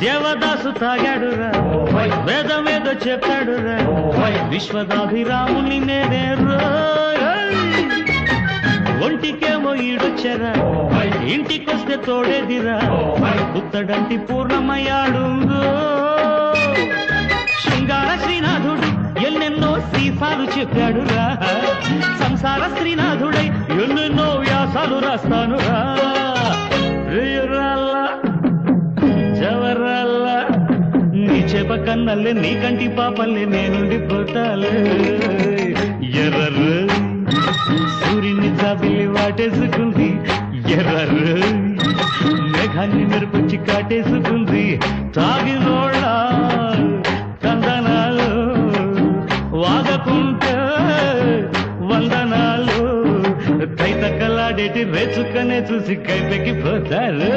దేవదాసు తాగాడురా వేదమేదో చెప్పాడురా విశ్వదాభిరాముని నేనే ఒంటికేమో ఈడొచ్చారా ఇంటికొస్తే తోడేదిరా పుత్తడంటి పూర్ణమయ్యాడు శృంగార శ్రీనాథుడు ఎన్నెన్నో శ్రీఫాలు చెప్పాడురా సంసార శ్రీనాథుడై ఎన్నెన్నో వ్యాసాలు రాస్తానురా జవరాల్లా నీ చేప కన్నల్లే నీ కంటి పాపల్లే నేనుండిపోతాలే ఎర్రర్రు సూర్యుని జాబిల్లి వాటేసుకుంది ఎర్రర్రు మేఘాన్ని మెరుపుచ్చి కాటేసుకుంది తాగినోళ్ళ కందనాలు వాగకుంటే వందనాలు తైతక్కలాడేటి రేచుకనే చూసి కైపెక్కిపోతారు